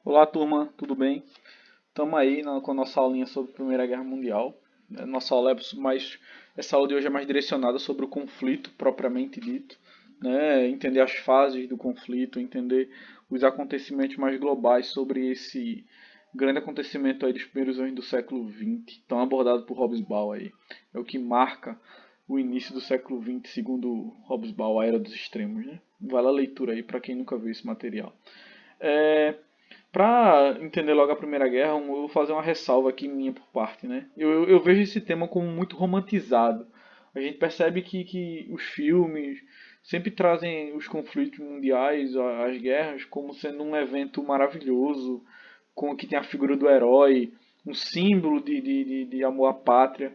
Olá, turma, tudo bem? Estamos aí com a nossa aulinha sobre a Primeira Guerra Mundial. Nossa aula essa aula de hoje é mais direcionada sobre o conflito propriamente dito, né? Entender as fases do conflito, entender os acontecimentos mais globais sobre esse grande acontecimento aí dos primeiros anos do século XX, tão abordado por Hobsbawm aí. É o que marca o início do século XX, segundo Hobsbawm, a Era dos Extremos, né? Vale a leitura aí para quem nunca viu esse material. É, Para entender logo a Primeira Guerra, eu vou fazer uma ressalva aqui minha por parte, né? Eu vejo esse tema como muito romantizado. A gente percebe que os filmes sempre trazem os conflitos mundiais, as guerras, como sendo um evento maravilhoso, com que tem a figura do herói, um símbolo de amor à pátria.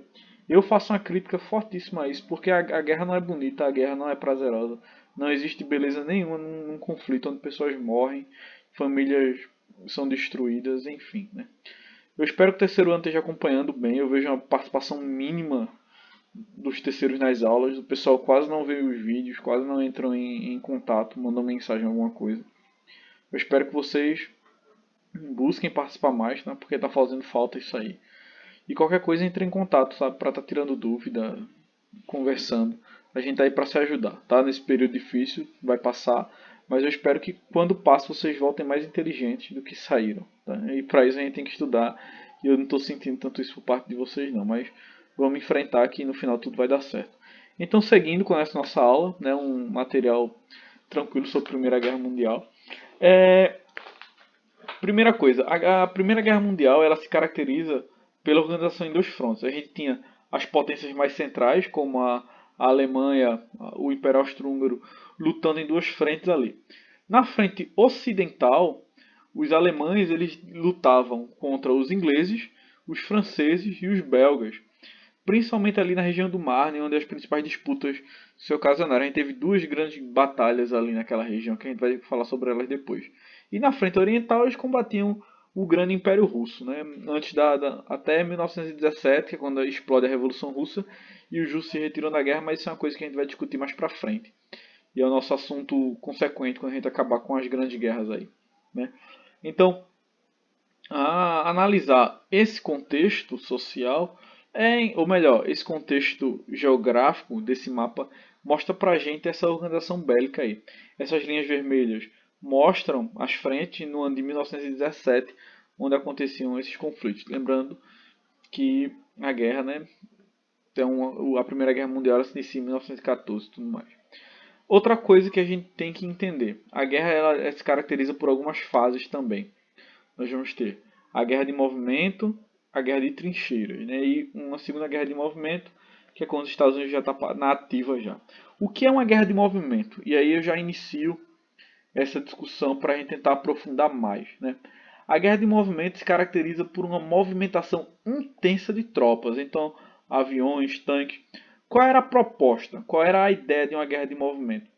Eu faço uma crítica fortíssima a isso, porque a guerra não é bonita, a guerra não é prazerosa. Não existe beleza nenhuma num conflito onde pessoas morrem, famílias são destruídas, enfim, né? Eu espero que o terceiro ano esteja acompanhando bem. Eu vejo uma participação mínima dos terceiros nas aulas. O pessoal quase não vê os vídeos, quase não entram em contato, mandam mensagem, alguma coisa. Eu espero que vocês busquem participar mais, né? Porque tá fazendo falta isso aí. E qualquer coisa entre em contato, sabe? Pra tá tirando dúvida, conversando. A gente tá aí pra se ajudar, tá? Nesse período difícil, vai passar. Mas eu espero que quando passe vocês voltem mais inteligentes do que saíram. Tá? E pra isso a gente tem que estudar. E eu não tô sentindo tanto isso por parte de vocês não. Mas vamos enfrentar que no final tudo vai dar certo. Então seguindo com essa nossa aula, né? Um material tranquilo sobre a Primeira Guerra Mundial. É, Primeira coisa, a Primeira Guerra Mundial ela se caracteriza pela organização em dois frontes. A gente tinha as potências mais centrais, como a Alemanha, o Império Austro-Húngaro, lutando em duas frentes ali. Na frente ocidental, os alemães eles lutavam contra os ingleses, os franceses e os belgas, principalmente ali na região do Marne, onde as principais disputas se ocasionaram. A gente teve duas grandes batalhas ali naquela região, que a gente vai falar sobre elas depois. E na frente oriental eles combatiam o grande Império Russo, né? Antes até 1917, que é quando explode a Revolução Russa, e os russos se retiram da guerra, mas isso é uma coisa que a gente vai discutir mais pra frente. E é o nosso assunto consequente quando a gente acabar com as grandes guerras aí, né? Então, a analisar esse contexto social, ou melhor, esse contexto geográfico desse mapa mostra pra gente essa organização bélica aí. Essas linhas vermelhas mostram as frentes no ano de 1917, onde aconteciam esses conflitos. Lembrando que a guerra, né, então, a Primeira Guerra Mundial se inicia em 1914 e tudo mais. Outra coisa que a gente tem que entender, a guerra ela se caracteriza por algumas fases também. Nós vamos ter a guerra de movimento, a guerra de trincheiras, né? E uma segunda guerra de movimento, que é quando os Estados Unidos já está na ativa já. O que é uma guerra de movimento? E aí eu já inicio essa discussão para a gente tentar aprofundar mais, né? A guerra de movimento se caracteriza por uma movimentação intensa de tropas, então aviões, tanques. Qual era a proposta? Qual era a ideia de uma guerra de movimento?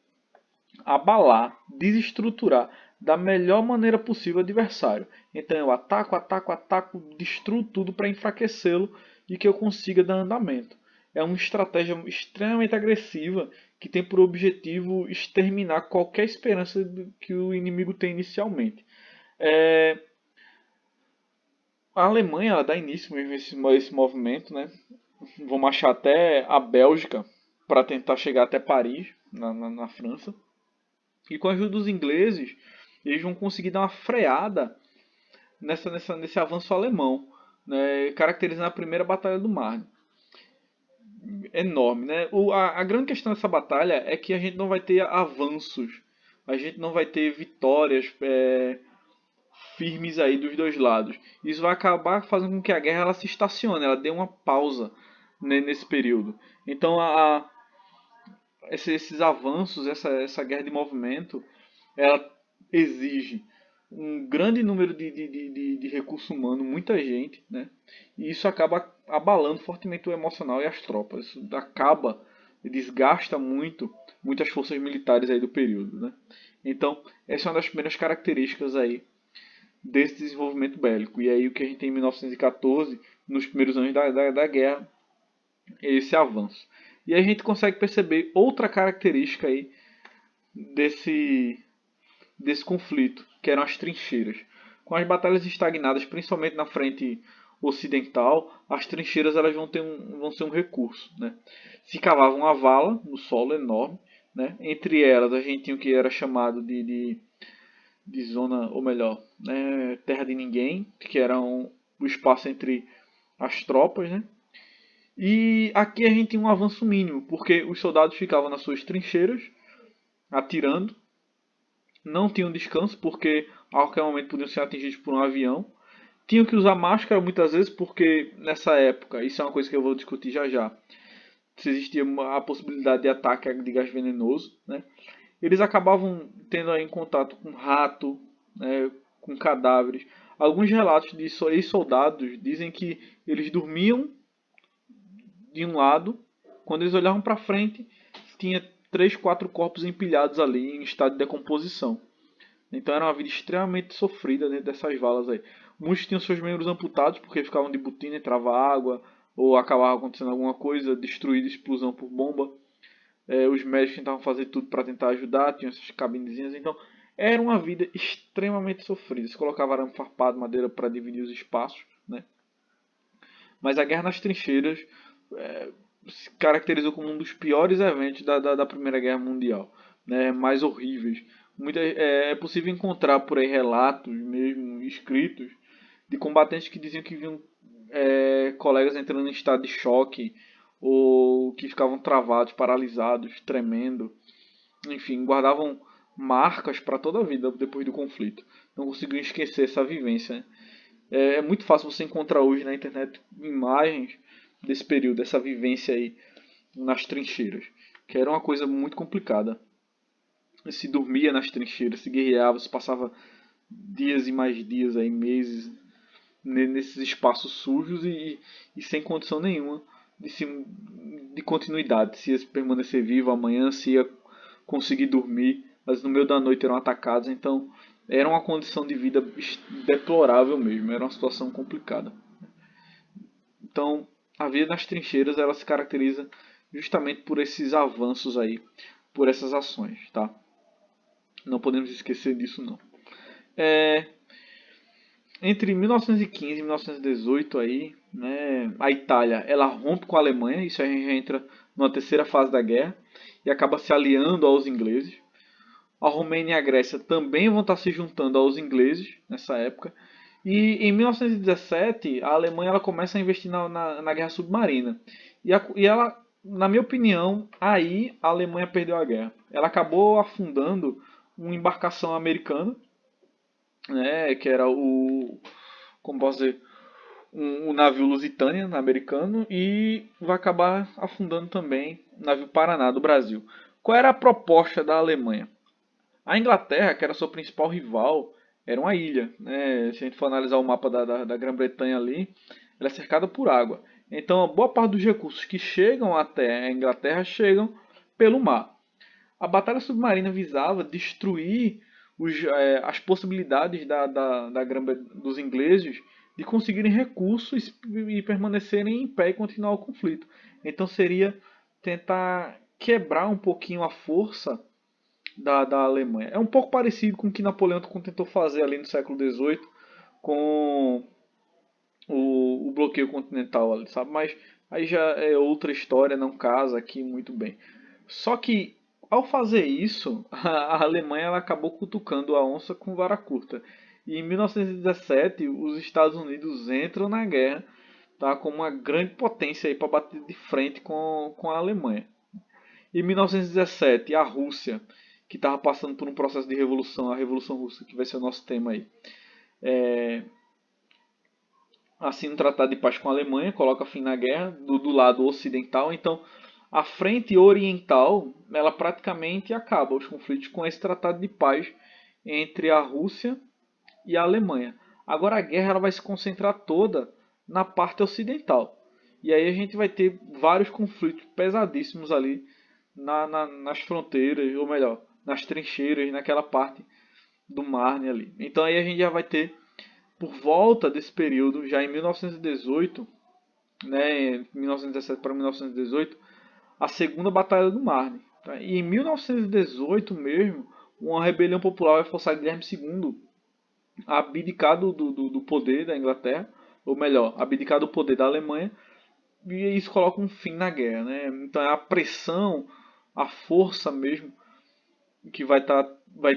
Abalar, desestruturar da melhor maneira possível o adversário. Então eu ataco, ataco, ataco, destruo tudo para enfraquecê-lo e que eu consiga dar andamento. É uma estratégia extremamente agressiva que tem por objetivo exterminar qualquer esperança que o inimigo tem inicialmente. É, a Alemanha ela dá início mesmo a esse movimento, né? Vão marchar até a Bélgica para tentar chegar até Paris, na França. E com a ajuda dos ingleses, eles vão conseguir dar uma freada nesse avanço alemão, né, caracterizando a primeira Batalha do Marne. Enorme, né? A grande questão dessa batalha é que a gente não vai ter avanços, a gente não vai ter vitórias firmes aí dos dois lados. Isso vai acabar fazendo com que a guerra ela se estacione, ela dê uma pausa, né, nesse período. Então esses avanços, essa guerra de movimento, ela exige um grande número de recurso humano, muita gente, né? E isso acaba abalando fortemente o emocional e as tropas. Isso acaba, desgasta muitas forças militares aí do período, né? Então, essa é uma das primeiras características aí desse desenvolvimento bélico. E aí o que a gente tem em 1914, nos primeiros anos da guerra, é esse avanço. E aí a gente consegue perceber outra característica aí desse conflito, que eram as trincheiras. Com as batalhas estagnadas, principalmente na frente ocidental, as trincheiras elas vão ser um recurso, né? Se cavava uma vala no solo enorme, né? Entre elas a gente tinha o que era chamado de zona, ou melhor, né? Terra de ninguém, que era o espaço entre as tropas, né? E aqui a gente tinha um avanço mínimo, porque os soldados ficavam nas suas trincheiras, atirando, não tinham descanso, porque a qualquer momento podiam ser atingidos por um avião. Tinham que usar máscara muitas vezes, porque nessa época, isso é uma coisa que eu vou discutir já já, se existia a possibilidade de ataque de gás venenoso, né? Eles acabavam tendo aí contato com rato, né, com cadáveres. Alguns relatos de ex-soldados dizem que eles dormiam de um lado, quando eles olhavam para frente, tinha 3, 4 corpos empilhados ali em estado de decomposição. Então era uma vida extremamente sofrida dentro dessas valas aí. Muitos tinham seus membros amputados porque ficavam de botina, entrava água, ou acabava acontecendo alguma coisa, destruída, explosão por bomba. Os médicos tentavam fazer tudo para tentar ajudar, tinham essas cabinezinhas. Então era uma vida extremamente sofrida. Se colocava arame farpado, madeira para dividir os espaços, né? Mas a Guerra nas Trincheiras se caracterizou como um dos piores eventos da Primeira Guerra Mundial, né? Mais horríveis. É possível encontrar por aí relatos, mesmo escritos, de combatentes que diziam que viam colegas entrando em estado de choque ou que ficavam travados, paralisados, tremendo. Enfim, guardavam marcas para toda a vida depois do conflito. Não conseguiam esquecer essa vivência, né? É muito fácil você encontrar hoje na internet imagens desse período, dessa vivência aí nas trincheiras, que era uma coisa muito complicada. Se dormia nas trincheiras, se guerreava, se passava dias e mais dias, aí, meses, nesses espaços sujos e sem condição nenhuma de continuidade, se ia permanecer vivo amanhã, se ia conseguir dormir, mas no meio da noite eram atacados, então era uma condição de vida deplorável mesmo, era uma situação complicada. Então, a vida nas trincheiras ela se caracteriza justamente por esses avanços aí, por essas ações, tá? Não podemos esquecer disso não. Entre 1915 e 1918 aí, né, a Itália ela rompe com a Alemanha, isso a gente entra na terceira fase da guerra e acaba se aliando aos ingleses. A Romênia e a Grécia também vão estar se juntando aos ingleses nessa época. E em 1917 a Alemanha ela começa a investir na guerra submarina. E ela, na minha opinião, aí a Alemanha perdeu a guerra. Ela acabou afundando uma embarcação americana, né, que era como posso dizer, um navio Lusitânia americano, e vai acabar afundando também o navio Paraná do Brasil. Qual era a proposta da Alemanha? A Inglaterra, que era sua principal rival, era uma ilha, né? Se a gente for analisar o mapa da Grã-Bretanha ali, ela é cercada por água. Então, a boa parte dos recursos que chegam até a Inglaterra chegam pelo mar. A batalha submarina visava destruir as possibilidades dos ingleses de conseguirem recursos e permanecerem em pé e continuar o conflito. Então seria tentar quebrar um pouquinho a força da Alemanha. É um pouco parecido com o que Napoleão tentou fazer ali no século XVIII com o bloqueio continental, sabe? Mas aí já é outra história, não casa aqui muito bem. Só que ao fazer isso, a Alemanha ela acabou cutucando a onça com vara curta. E em 1917, os Estados Unidos entram na guerra, tá, como uma grande potência para bater de frente com a Alemanha. Em 1917, a Rússia, que estava passando por um processo de revolução, a Revolução Russa, que vai ser o nosso tema aí, assina um tratado de paz com a Alemanha, coloca fim na guerra do lado ocidental. Então, a frente oriental, ela praticamente acaba os conflitos com esse tratado de paz entre a Rússia e a Alemanha. Agora a guerra ela vai se concentrar toda na parte ocidental. E aí a gente vai ter vários conflitos pesadíssimos ali nas fronteiras, ou melhor, nas trincheiras, naquela parte do Marne ali. Então aí a gente já vai ter, por volta desse período, já em 1918, né, 1917 para 1918, a segunda batalha do Marne. Tá? E em 1918 mesmo, uma rebelião popular vai forçar Guilherme II abdicar do poder da Inglaterra, ou melhor, abdicar do poder da Alemanha, e isso coloca um fim na guerra, né? Então é a pressão, a força mesmo que vai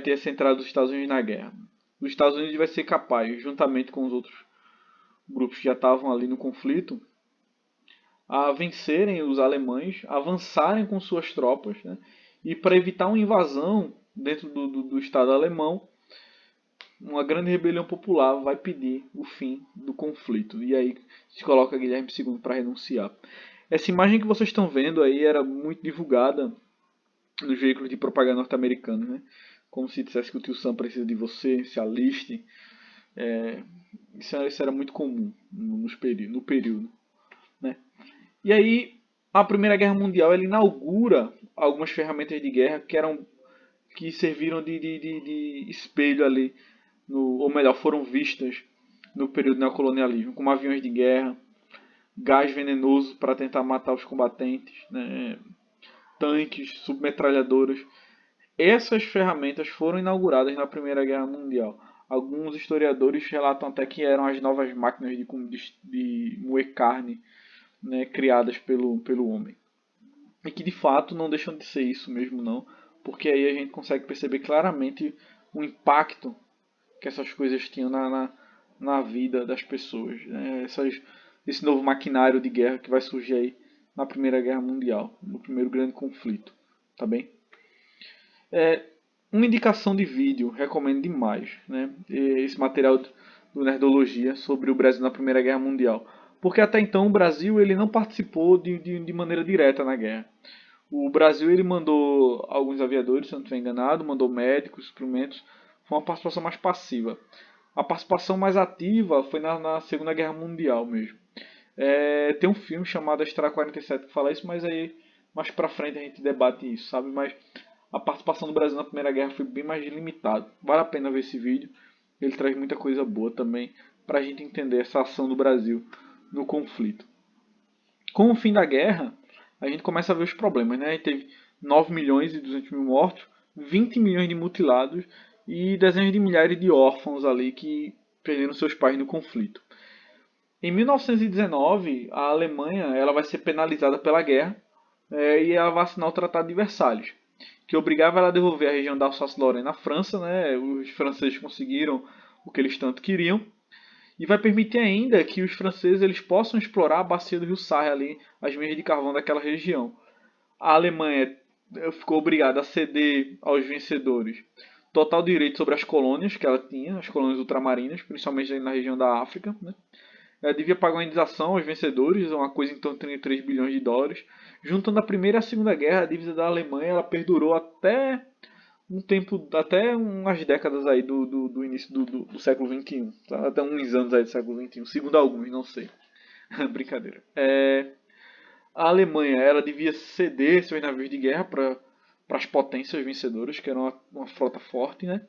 ter essa entrada dos Estados Unidos na guerra. Os Estados Unidos vai ser capaz, juntamente com os outros grupos que já estavam ali no conflito, a vencerem os alemães, avançarem com suas tropas, né? E para evitar uma invasão dentro do Estado alemão, uma grande rebelião popular vai pedir o fim do conflito. E aí se coloca Guilherme II para renunciar. Essa imagem que vocês estão vendo aí era muito divulgada nos veículos de propaganda norte-americanos, né? Como se dissesse que o tio Sam precisa de você, se aliste. É, isso era muito comum no período, né? E aí a Primeira Guerra Mundial ela inaugura algumas ferramentas de guerra que serviram de espelho ali, ou melhor, foram vistas no período neocolonialismo, como aviões de guerra, gás venenoso para tentar matar os combatentes, né? Tanques, submetralhadoras. Essas ferramentas foram inauguradas na Primeira Guerra Mundial. Alguns historiadores relatam até que eram as novas máquinas de moer carne, né, criadas pelo homem. E que de fato não deixam de ser isso mesmo não, porque aí a gente consegue perceber claramente o impacto que essas coisas tinham na vida das pessoas. Né? Esse novo maquinário de guerra que vai surgir aí na Primeira Guerra Mundial, no primeiro grande conflito. Tá bem? Uma indicação de vídeo, recomendo demais, né? Esse material do Nerdologia sobre o Brasil na Primeira Guerra Mundial. Porque até então o Brasil ele não participou de maneira direta na guerra. O Brasil ele mandou alguns aviadores, se eu não estiver enganado, mandou médicos, suprimentos. Foi uma participação mais passiva. A participação mais ativa foi na Segunda Guerra Mundial mesmo. Tem um filme chamado Estrada 47 que fala isso, mas aí mais pra frente a gente debate isso, sabe? Mas a participação do Brasil na Primeira Guerra foi bem mais limitada. Vale a pena ver esse vídeo. Ele traz muita coisa boa também para a gente entender essa ação do Brasil no conflito. Com o fim da guerra, a gente começa a ver os problemas. Né? A gente teve 9 milhões e 200 mil mortos, 20 milhões de mutilados e dezenas de milhares de órfãos ali que perderam seus pais no conflito. Em 1919, a Alemanha ela vai ser penalizada pela guerra e ela vai assinar o Tratado de Versalhes, que obrigava ela a devolver a região da Alsácia-Lorena à França. Né? Os franceses conseguiram o que eles tanto queriam. E vai permitir ainda que os franceses eles possam explorar a bacia do rio Sarre, ali, as minas de carvão daquela região. A Alemanha ficou obrigada a ceder aos vencedores total direito sobre as colônias que ela tinha, as colônias ultramarinas, principalmente na região da África. Né? Ela devia pagar uma indenização aos vencedores, uma coisa em torno de 33 bilhões de dólares. Juntando a Primeira e a Segunda Guerra, a dívida da Alemanha ela perdurou até um tempo, até umas décadas aí do início do século XXI. Tá? Até uns anos aí do século XXI, segundo alguns, não sei. Brincadeira. A Alemanha ela devia ceder seus navios de guerra para as potências vencedoras, que eram uma frota forte, né?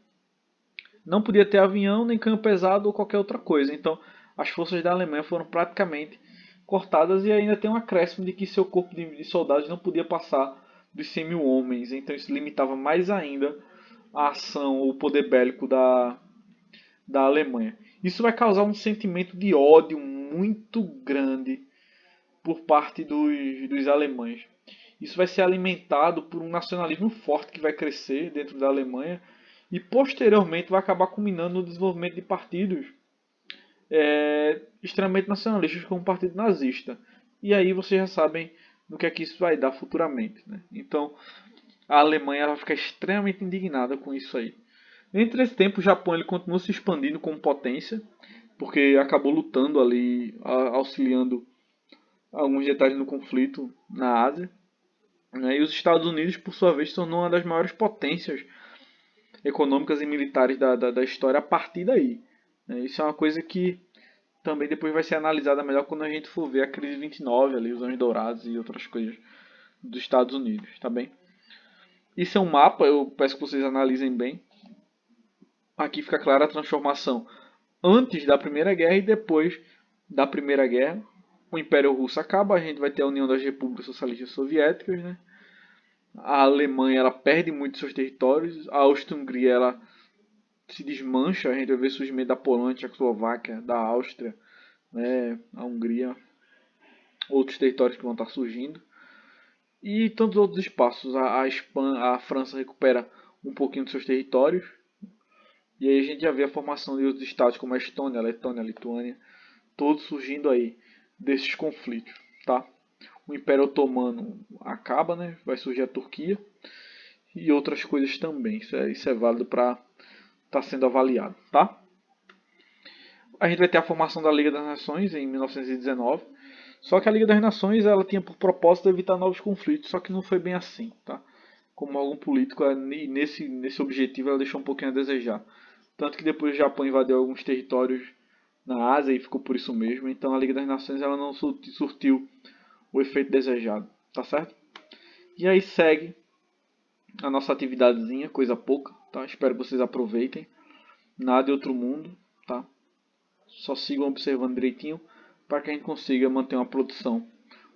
Não podia ter avião, nem canhão pesado ou qualquer outra coisa. Então, as forças da Alemanha foram praticamente cortadas e ainda tem um acréscimo de que seu corpo de soldados não podia passar dos 100 mil homens. Então, isso limitava mais ainda a ação, o poder bélico da Alemanha. Isso vai causar um sentimento de ódio muito grande por parte dos alemães. Isso vai ser alimentado por um nacionalismo forte que vai crescer dentro da Alemanha e posteriormente vai acabar culminando no desenvolvimento de partidos extremamente nacionalistas como o Partido Nazista. E aí vocês já sabem no que é que isso vai dar futuramente. Né? Então a Alemanha vai ficar extremamente indignada com isso aí. Entre esse tempo o Japão ele continua se expandindo como potência, porque acabou lutando ali, auxiliando alguns detalhes no conflito na Ásia. Né? E os Estados Unidos, por sua vez, se tornou uma das maiores potências econômicas e militares da história a partir daí. Né? Isso é uma coisa que também depois vai ser analisada melhor quando a gente for ver a crise de 29, ali, os anos dourados e outras coisas dos Estados Unidos, tá bem? Isso é um mapa, eu peço que vocês analisem bem. Aqui fica clara a transformação antes da Primeira Guerra e depois da Primeira Guerra. O Império Russo acaba, a gente vai ter a União das Repúblicas Socialistas Soviéticas, né? A Alemanha ela perde muito seus territórios, a Áustria-Hungria ela se desmancha, a gente vai ver surgimento da Polônia, Tchecoslováquia, da Áustria, né, a Hungria, outros territórios que vão estar surgindo. E tantos outros espaços. A França recupera um pouquinho dos seus territórios. E aí a gente já vê a formação de outros estados como a Estônia, a Letônia, a Lituânia, todos surgindo aí desses conflitos, tá? O Império Otomano acaba, né? Vai surgir a Turquia e outras coisas também. Isso é válido para estar sendo avaliado, tá? A gente vai ter a formação da Liga das Nações em 1919. Só que a Liga das Nações ela tinha por propósito evitar novos conflitos, só que não foi bem assim, tá? Como algum político, nesse objetivo ela deixou um pouquinho a desejar. Tanto que depois o Japão invadiu alguns territórios na Ásia e ficou por isso mesmo. Então a Liga das Nações ela não surtiu o efeito desejado, tá certo? E aí segue a nossa atividadezinha, coisa pouca, tá? Espero que vocês aproveitem. Nada de outro mundo, tá? Só sigam observando direitinho para que a gente consiga manter uma produção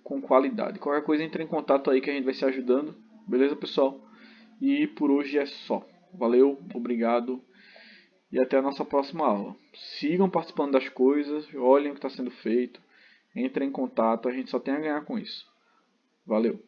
com qualidade. Qualquer coisa entre em contato aí que a gente vai se ajudando, beleza, pessoal? E por hoje é só. Valeu, obrigado e até a nossa próxima aula. Sigam participando das coisas, olhem o que está sendo feito, entrem em contato, a gente só tem a ganhar com isso. Valeu!